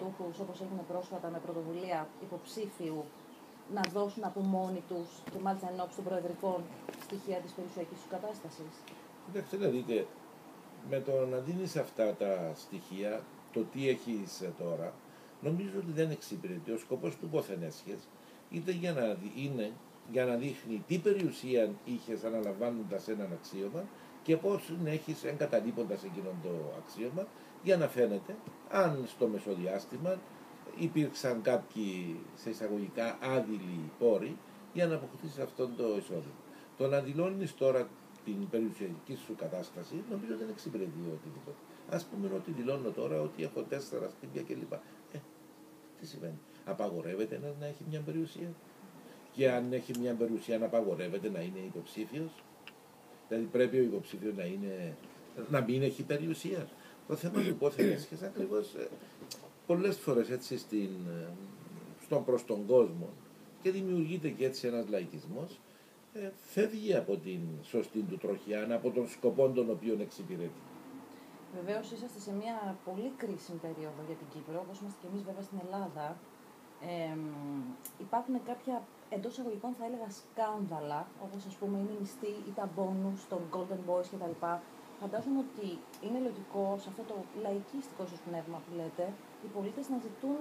αξιωματούχους, όπως έγινε πρόσφατα με πρωτοβουλία υποψήφιου, να δώσουν από μόνοι τους και μάλιστα εν ώψη των προεδρικών στοιχεία της περιουσιακής του κατάστασης? Κοιτάξτε, να δείτε, με το να δίνεις αυτά τα στοιχεία, το τι έχεις τώρα, νομίζω ότι δεν εξυπηρετεί. Ο σκοπός του πόθεν έσχες είναι για να δείχνει τι περιουσία είχες αναλαμβάνοντας έναν αξίωμα και πώς έχεις εγκαταλείποντας εκείνο το αξίωμα, για να φαίνεται αν στο μεσοδιάστημα υπήρξαν κάποιοι σε εισαγωγικά άδειλοι πόροι για να αποκτήσεις αυτό το εισόδημα. Το να δηλώνεις τώρα την περιουσιακή σου κατάσταση, νομίζω δεν εξυπηρετεί οτιδήποτε. Ας πούμε ότι δηλώνω τώρα ότι έχω 4 σπίτια κλπ. Τι σημαίνει? Απαγορεύεται ένας να έχει μια περιουσία? Και αν έχει μια περιουσία, να απαγορεύεται να είναι υποψήφιος? Δηλαδή πρέπει ο υποψήφιος να μην έχει περιουσία. Το θέμα του πόθεν έσχες ακριβώς πολλές φορές έτσι στον προς τον κόσμο, και δημιουργείται και έτσι ένας λαϊκισμός, φεύγει από την σωστή του τροχιά, από τον σκοπό τον οποίο εξυπηρετεί. Βεβαίως είσαστε σε μια πολύ κρίσιμη περίοδο για την Κύπρο, όπως είμαστε και εμείς βέβαια στην Ελλάδα. Υπάρχουν κάποια εντός εισαγωγικών θα έλεγα σκάνδαλα, όπως ας πούμε είναι η μισθή ή τα μπόνους των Golden Boys κτλ. Φαντάζομαι ότι είναι λογικό σε αυτό το λαϊκίστικο ίσως πνεύμα που λέτε, οι πολίτες να ζητούν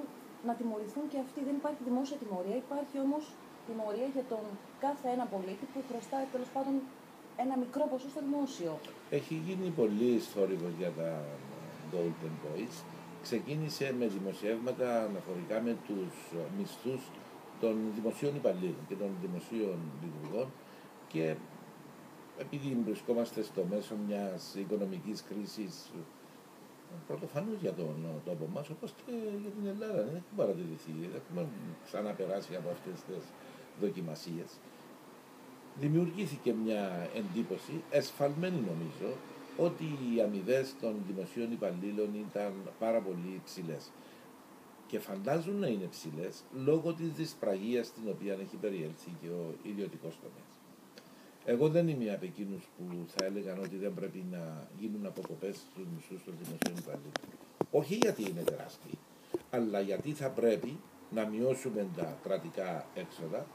να τιμωρηθούν και αυτοί. Δεν υπάρχει δημόσια τιμωρία, υπάρχει όμως τιμωρία για τον κάθε ένα πολίτη που χρωστάει τέλος πάντων ένα μικρό ποσό στο δημόσιο. Έχει γίνει πολύ θόρυβος για τα Golden Boys. Ξεκίνησε με δημοσιεύματα αναφορικά με τους μισθούς των δημοσίων υπαλλήλων και των δημοσίων λειτουργών, και επειδή βρισκόμαστε στο μέσο μιας οικονομικής κρίσης πρωτοφανώς για τον τόπο μας, όπως και για την Ελλάδα, δεν έχουμε παρατηρηθεί, έχουμε ξαναπεράσει από αυτές τις δοκιμασίες. Δημιουργήθηκε μια εντύπωση, εσφαλμένη νομίζω, ότι οι αμοιβές των δημοσίων υπαλλήλων ήταν πάρα πολύ ψηλές. Και φαντάζουν να είναι ψηλές λόγω της δυσπραγίας στην οποία έχει περιέλθει και ο ιδιωτικός τομέας. Εγώ δεν είμαι από εκείνους που θα έλεγαν ότι δεν πρέπει να γίνουν αποκοπές στους μισθούς των δημοσίων υπαλλήλων. Όχι γιατί είναι τεράστιοι, αλλά γιατί θα πρέπει να μειώσουμε τα κρατικά έξοδα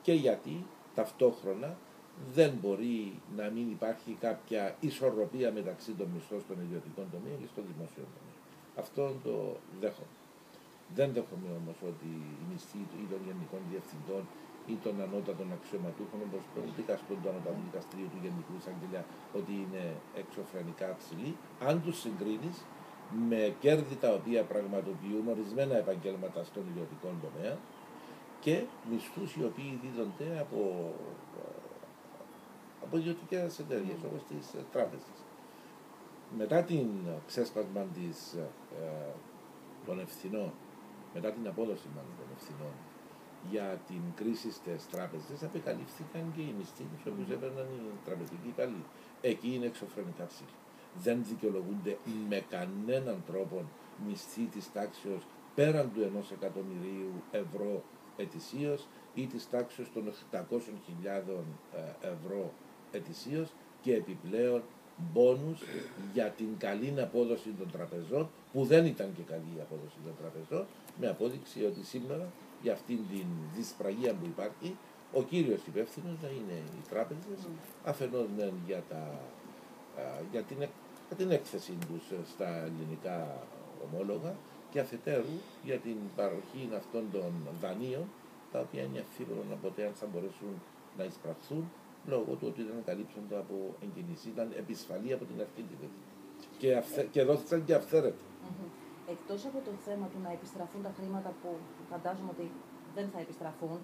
και γιατί ταυτόχρονα δεν μπορεί να μην υπάρχει κάποια ισορροπία μεταξύ των μισθών στον ιδιωτικό τομέα και στον δημόσιο τομέα. Αυτό το δέχομαι. Δεν δέχομαι όμως ότι οι μισθοί των γενικών διευθυντών ή των ανώτατων αξιωματούχων, όπως των δικαστών του Ανώτατου Δικαστηρίου του Γενικού Εισαγγελέα, ότι είναι εξωφρενικά ψηλοί, αν τους συγκρίνεις με κέρδη τα οποία πραγματοποιούν ορισμένα επαγγέλματα στον ιδιωτικό τομέα και μισθούς οι οποίοι δίδονται από ιδιωτικές εταιρείες όπως τις τράπεζες. Μετά την ξέσπασμα των ευθυνών, μετά την απόδοση των ευθυνών για την κρίση στις τράπεζες, απεκαλύφθηκαν και οι μισθοί τους οποίους έπαιρναν οι τραπεζικοί υπάλληλοι. Εκεί είναι εξωφρενικά ψηλοί. Δεν δικαιολογούνται με κανέναν τρόπο μισθοί της τάξης πέραν του 1.000.000 ευρώ ετησίως ή της τάξης των 800.000 ευρώ ετησίως και επιπλέον μπόνους για την καλή απόδοση των τραπεζών, που δεν ήταν και καλή η απόδοση των τραπεζών, με απόδειξη ότι σήμερα για αυτήν την δυσπραγία που υπάρχει, ο κύριος υπεύθυνος να είναι οι τράπεζες, αφενός για την έκθεση τους στα ελληνικά ομόλογα και αφετέρου για την παροχή αυτών των δανείων, τα οποία είναι αφίβολο να ποτέ αν θα μπορέσουν να εισπραχθούν λόγω του ότι δεν καλύψονται από εγκινήσεις, ήταν επισφαλή από την αρχή τη και δόθηκαν και αυθαίρετα. Εκτός από το θέμα του να επιστραφούν τα χρήματα που φαντάζομαι ότι δεν θα επιστραφούν,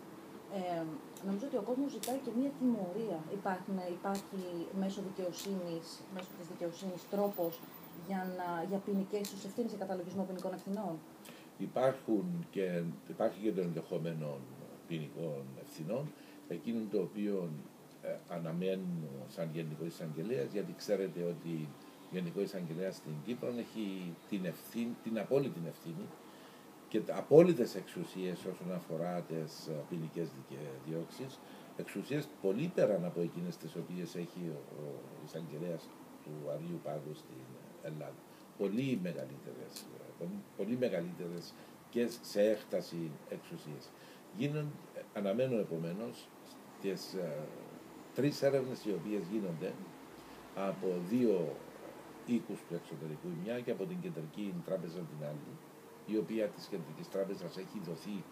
νομίζω ότι ο κόσμος ζητάει και μία τιμωρία. Υπάρχει μέσω της δικαιοσύνης τρόπος για ποινικές ευθύνες, για καταλογισμό ποινικών ευθυνών? Υπάρχει και το ενδεχόμενο ποινικών ευθυνών, εκείνο το οποίο αναμένουν σαν Γενικό Εισαγγελέα, γιατί ξέρετε ότι ο Γενικό Εισαγγελέα στην Κύπρο έχει την απόλυτη ευθύνη και απόλυτες εξουσίες όσον αφορά τις ποινικές διώξεις, εξουσίες πολύ πέραν από εκείνες τις οποίες έχει ο Εισαγγελέας του Αριού Πάγου στην Ελλάδα. πολύ μεγαλύτερες και σε έκταση εξουσίες. Αναμένω επομένως τις 3 έρευνες οι οποίες γίνονται από 2 οίκους του εξωτερικού, η μια και από την Κεντρική Τράπεζα την άλλη, η οποία της Κεντρικής Τράπεζας έχει δοθεί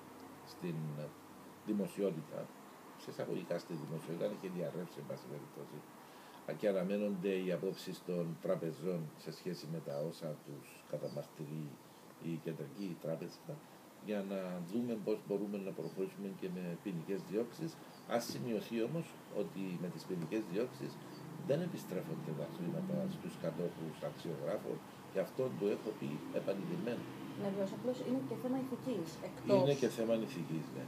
στην δημοσιότητα, σε εισαγωγικά στη δημοσιότητα, έχει διαρρεύσει εν πάση περιπτώσει, και αναμένονται οι απόψεις των τραπεζών σε σχέση με τα όσα τους καταμαρτυρεί η Κεντρική Τράπεζα, για να δούμε πώς μπορούμε να προχωρήσουμε και με ποινικές διώξεις. Ας σημειωθεί όμως ότι με τις ποινικές διώξεις δεν επιστρέφονται τα χρήματα στους κατόχους αξιογράφων, και αυτό το έχω πει επανειλημμένα. Ναι, βέβαια, απλώς είναι και θέμα ηθικής. Είναι και θέμα ηθικής, ναι.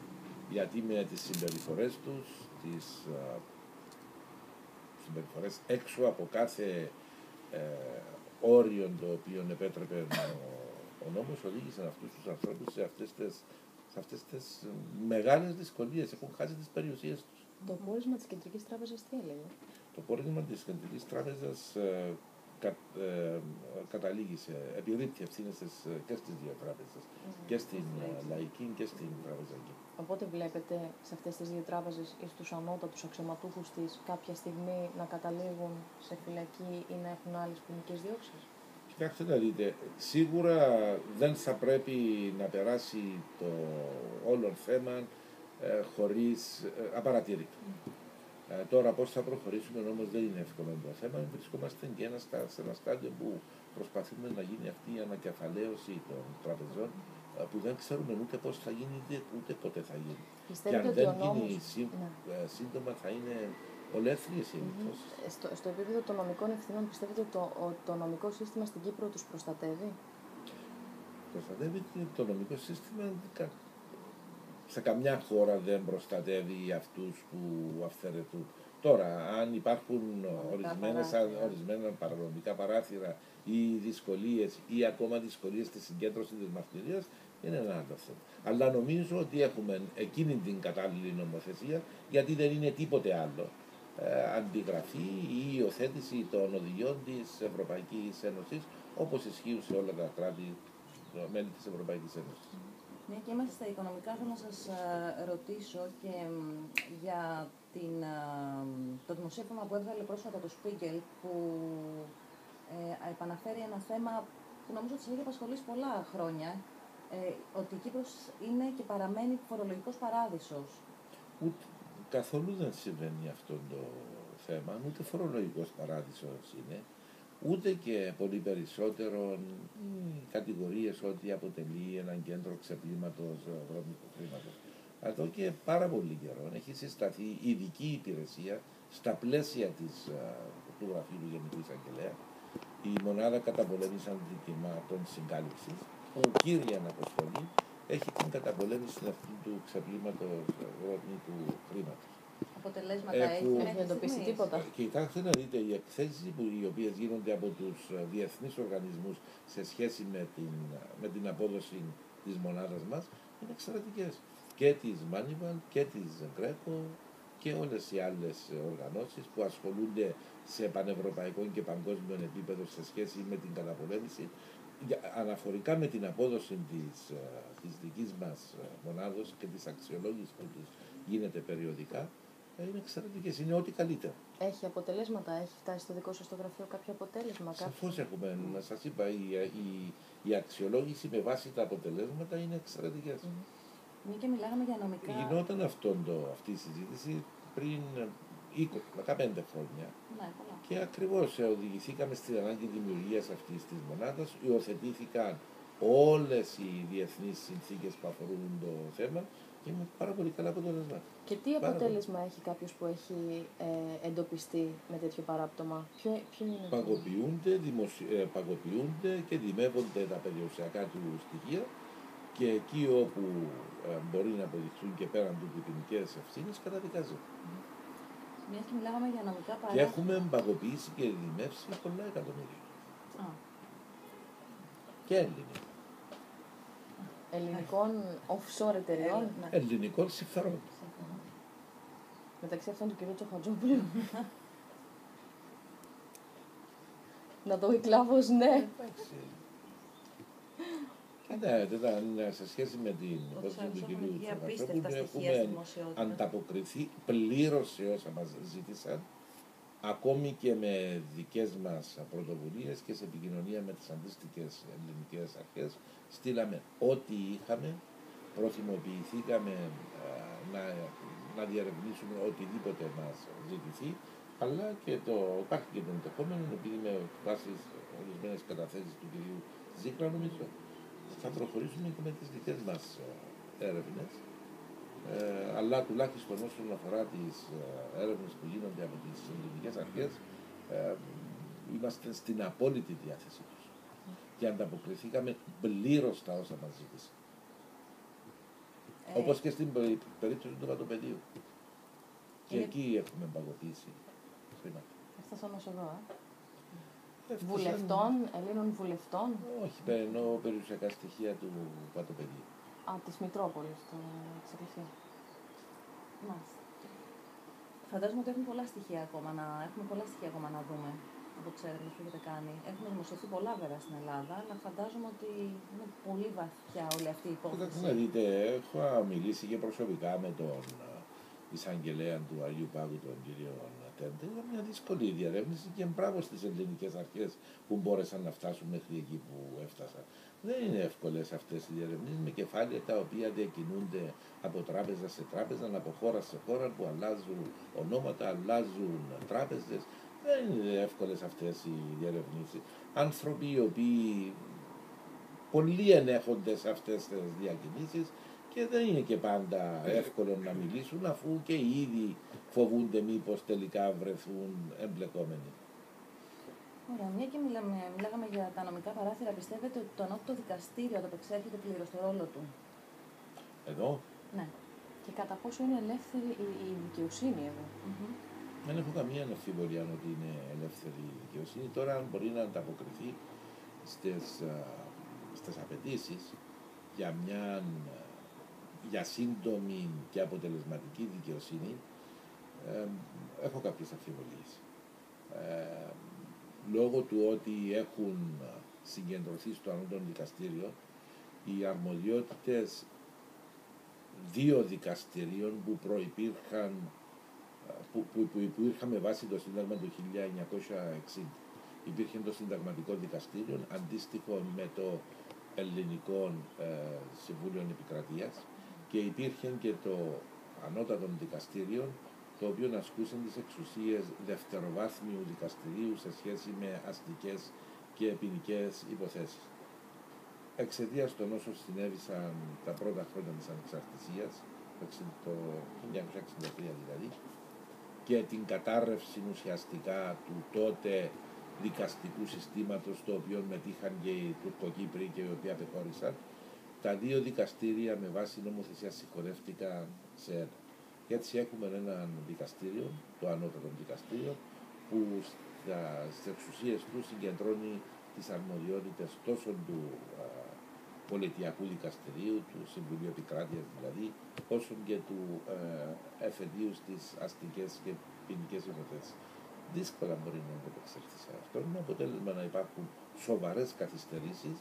Γιατί με τις συμπεριφορές τους, τις συμπεριφορές έξω από κάθε όριο το οποίο επέτρεπε ο νόμος, οδήγησαν αυτούς τους ανθρώπους σε αυτές τις μεγάλες δυσκολίες. Έχουν χάσει τις περιουσίες τους. Το πόρισμα της Κεντρικής Τράπεζας τι έλεγε? Το πόρισμα της Κεντρικής Τράπεζας καταλήγει επιρρύπτει ευθύνες και στις 2 τράπεζες, και στην Λαϊκή και στην Τραπεζική. Οπότε βλέπετε σε αυτές τις 2 τράπεζες ή στους ανώτατους αξιωματούχους της κάποια στιγμή να καταλήγουν σε φυλακή ή να έχουν άλλες ποινικές διώξεις? Κοιτάξτε να δείτε, σίγουρα δεν θα πρέπει να περάσει το όλο θέμα χωρίς απαρατήρητο. Τώρα πώς θα προχωρήσουμε όμως δεν είναι εύκολο το θέμα. Βρισκόμαστε και σε ένα στάδιο που προσπαθούμε να γίνει αυτή η ανακεφαλαίωση των τραπεζών, που δεν ξέρουμε ούτε πώς θα γίνει ούτε πότε θα γίνει. Πιστεύετε και αν ότι δεν ο νόμος... γίνει σύντομα θα είναι ολέθριες οι επιπτώσεις. Στο επίπεδο των νομικών ευθυνών πιστεύετε ότι το νομικό σύστημα στην Κύπρο τους προστατεύει? Προστατεύει το νομικό σύστημα. Σε καμιά χώρα δεν προστατεύει αυτούς που αυθαιρετούν. Τώρα, αν υπάρχουν ορισμένα παρανομικά παράθυρα ή δυσκολίες ή ακόμα δυσκολίες στη συγκέντρωση της μαρτυρίας, είναι ένα άλλο θέμα. Αλλά νομίζω ότι έχουμε εκείνη την κατάλληλη νομοθεσία, γιατί δεν είναι τίποτε άλλο. Αντιγραφή ή υιοθέτηση των οδηγιών της Ευρωπαϊκής Ένωσης, όπως ισχύουν σε όλα τα κράτη μέλη της Ευρωπαϊκής Ένωσης. Μια και είμαστε στα οικονομικά, θέλω να σας ρωτήσω και για το δημοσίευμα που έβγαλε πρόσφατα το Spiegel, που επαναφέρει ένα θέμα που νομίζω ότι σας έχει απασχολήσει πολλά χρόνια, ότι η Κύπρος είναι και παραμένει φορολογικός παράδεισος. Καθόλου δεν συμβαίνει αυτό το θέμα, ούτε φορολογικός παράδεισος είναι, ούτε και πολύ περισσότερο κατηγορίες ότι αποτελεί έναν κέντρο ξεπλήματος βρώμικου χρήματος. Εδώ και πάρα πολύ καιρό έχει συσταθεί ειδική υπηρεσία στα πλαίσια του Γραφείου του Γενικού Εισαγγελέα, η Μονάδα Καταπολέμησης Αντικειμάτων Συγκάλυψης, που κύρια αποστολή έχει την καταπολέμηση αυτού του ξεπλήματος βρώμικου χρήματος. Αποτελέσματα έχει εντοπίσει τίποτα? Κοιτάξτε να δείτε, οι εκθέσεις οι οποίες γίνονται από τους διεθνείς οργανισμούς σε σχέση με την απόδοση της μονάδας μας είναι εξαιρετικές. Και της Manival και της Greco και όλες οι άλλες οργανώσεις που ασχολούνται σε πανευρωπαϊκό και παγκόσμιο επίπεδο σε σχέση με την καταπολέμηση, αναφορικά με την απόδοση της δικής μας μονάδος και της αξιολόγησης που της γίνεται περιοδικά, είναι εξαιρετικές, είναι ό,τι καλύτερο. Έχει αποτελέσματα, έχει φτάσει στο δικό σας το γραφείο κάποιο αποτέλεσμα? Σαφώς έχουμε, σας είπα, η αξιολόγηση με βάση τα αποτελέσματα είναι εξαιρετικές. Μια και μιλάγαμε για νομικά. Γινόταν αυτή η συζήτηση πριν 15 χρόνια. Ναι, πολλά. Και ακριβώς οδηγηθήκαμε στην ανάγκη δημιουργίας αυτής της μονάδας, υιοθετήθηκαν όλες οι διεθνείς συνθήκες που αφορούν το θέμα και με πάρα πολύ καλά αποτελέσματα. Και τι αποτέλεσμα έχει κάποιος που έχει εντοπιστεί με τέτοιο παράπτωμα? Ποιο είναι? Παγωποιούνται και δημεύονται τα περιουσιακά του στοιχεία, και εκεί όπου μπορεί να αποδειχθούν και πέραν του ποινικές ευθύνες, καταδικάζεται. Μιας και μιλάγαμε για νομικά παράθυρα. Και έχουμε παγωποιήσει και δημεύσει πολλά εκατομμύρια. Και ελληνικών. Ελληνικών offshore εταιρεών. Ελληνικών συμφερόντων. Μεταξύ αυτών του κ. Τσοχατζόπουλου. Να το δει κλάβος, ναι. Εντάξει. Κοιτάξτε, σε σχέση με την υπόθεση του κυρίου Τσακασόπουλου έχουμε ανταποκριθεί πλήρως σε όσα μας ζήτησαν, ακόμη και με δικές μας πρωτοβουλίες και σε επικοινωνία με τις αντίστοιχες ελληνικές αρχές. Στείλαμε ό,τι είχαμε, προθυμοποιηθήκαμε να διερευνήσουμε οτιδήποτε μας ζητηθεί, αλλά και υπάρχει και το ενδεχόμενο, επειδή με βάση ορισμένες καταθέσεις του κυρίου Ζήκρα, νομίζω, θα προχωρήσουμε και με τις δικές μας έρευνες, αλλά τουλάχιστον όσον αφορά τις έρευνες που γίνονται από τις ελληνικές αρχές, είμαστε στην απόλυτη διάθεση τους και ανταποκριθήκαμε πλήρως στα όσα μας ζήτησαν. Όπως και στην περίπτωση του Πατοπεδίου. Και εκεί έχουμε παγωτήσει χρήματα. Έφτασαν ως εδώ, Βουλευτών, Ελλήνων βουλευτών. Όχι, εννοώ περιουσιακά στοιχεία του Πατοπεδίου. Της Μητρόπολης, της Εκκλησίας. Μάλιστα. Φαντάζομαι ότι έχουμε πολλά στοιχεία ακόμα να δούμε από τις έρευνες που έχετε κάνει. Έχουν δημοσιευθεί πολλά βέβαια στην Ελλάδα, αλλά φαντάζομαι ότι είναι πολύ βαθιά όλη αυτή η υπόθεση. Κοιτάξτε να δείτε, έχω μιλήσει και προσωπικά με τον εισαγγελέα του Αγίου Πάγου, τον κύριο Τέντε, για μια δύσκολη διερεύνηση και μπράβο στις ελληνικές αρχές που μπόρεσαν να φτάσουν μέχρι εκεί που έφτασαν. Δεν είναι εύκολες αυτές οι διερευνήσεις με κεφάλαια τα οποία διακινούνται από τράπεζα σε τράπεζα, από χώρα σε χώρα, που αλλάζουν ονόματα, αλλάζουν τράπεζες. Δεν είναι εύκολες αυτές οι διερευνήσεις. Άνθρωποι οι οποίοι πολύ ενέχονται σε αυτές τις διακινήσεις και δεν είναι και πάντα εύκολο να μιλήσουν, αφού και οι ίδιοι φοβούνται μήπως τελικά βρεθούν εμπλεκόμενοι. Ωραία, μια και μιλάγαμε για τα νομικά παράθυρα, πιστεύετε ότι το ανώτατο δικαστήριο ανταπεξέρχεται πλήρως στο ρόλο του? Εδώ. Ναι. Και κατά πόσο είναι ελεύθερη η δικαιοσύνη εδώ? Δεν έχω καμία αμφιβολία ότι είναι ελεύθερη η δικαιοσύνη. Τώρα, αν μπορεί να ανταποκριθεί στις απαιτήσεις για σύντομη και αποτελεσματική δικαιοσύνη, έχω κάποιες αμφιβολίες. Λόγω του ότι έχουν συγκεντρωθεί στο ανώτατο δικαστήριο οι αρμοδιότητες δύο δικαστηρίων που προϋπήρχαν, που είχαν με βάση το Σύνταγμα του 1960. Υπήρχε το Συνταγματικό Δικαστήριο, αντίστοιχο με το Ελληνικό Συμβούλιο Επικρατείας, και υπήρχε και το Ανώτατο Δικαστήριο, το οποίο ασκούσε τις εξουσίες δευτεροβάθμιου δικαστηρίου σε σχέση με αστικές και ποινικές υποθέσεις. Εξαιτίας των όσων συνέβησαν τα πρώτα χρόνια της ανεξαρτησίας, το 1963 δηλαδή, και την κατάρρευση ουσιαστικά του τότε δικαστικού συστήματος, το οποίο μετήχαν και οι Τουρκοκύπροι και οι οποίοι απεχώρησαν, τα δύο δικαστήρια με βάση νομοθεσία συγχωνεύτηκαν σε ένα. Και έτσι έχουμε ένα δικαστήριο, το ανώτατο δικαστήριο, που στις εξουσίες του συγκεντρώνει τις αρμοδιότητες τόσο του πολιτιακού δικαστηρίου, του Συμβουλίου Επικράτειας δηλαδή, όσο και του εφεδίου στις αστικές και ποινικές υποθέσεις. Δύσκολα μπορεί να ανταπεξέλθει σε αυτό, με αποτέλεσμα να υπάρχουν σοβαρές καθυστερήσεις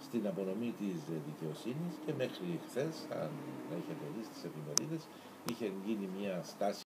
στην απονομή της δικαιοσύνης, και μέχρι χθες, αν έχετε δει στις εφημερίδες, είχε γίνει μια στάση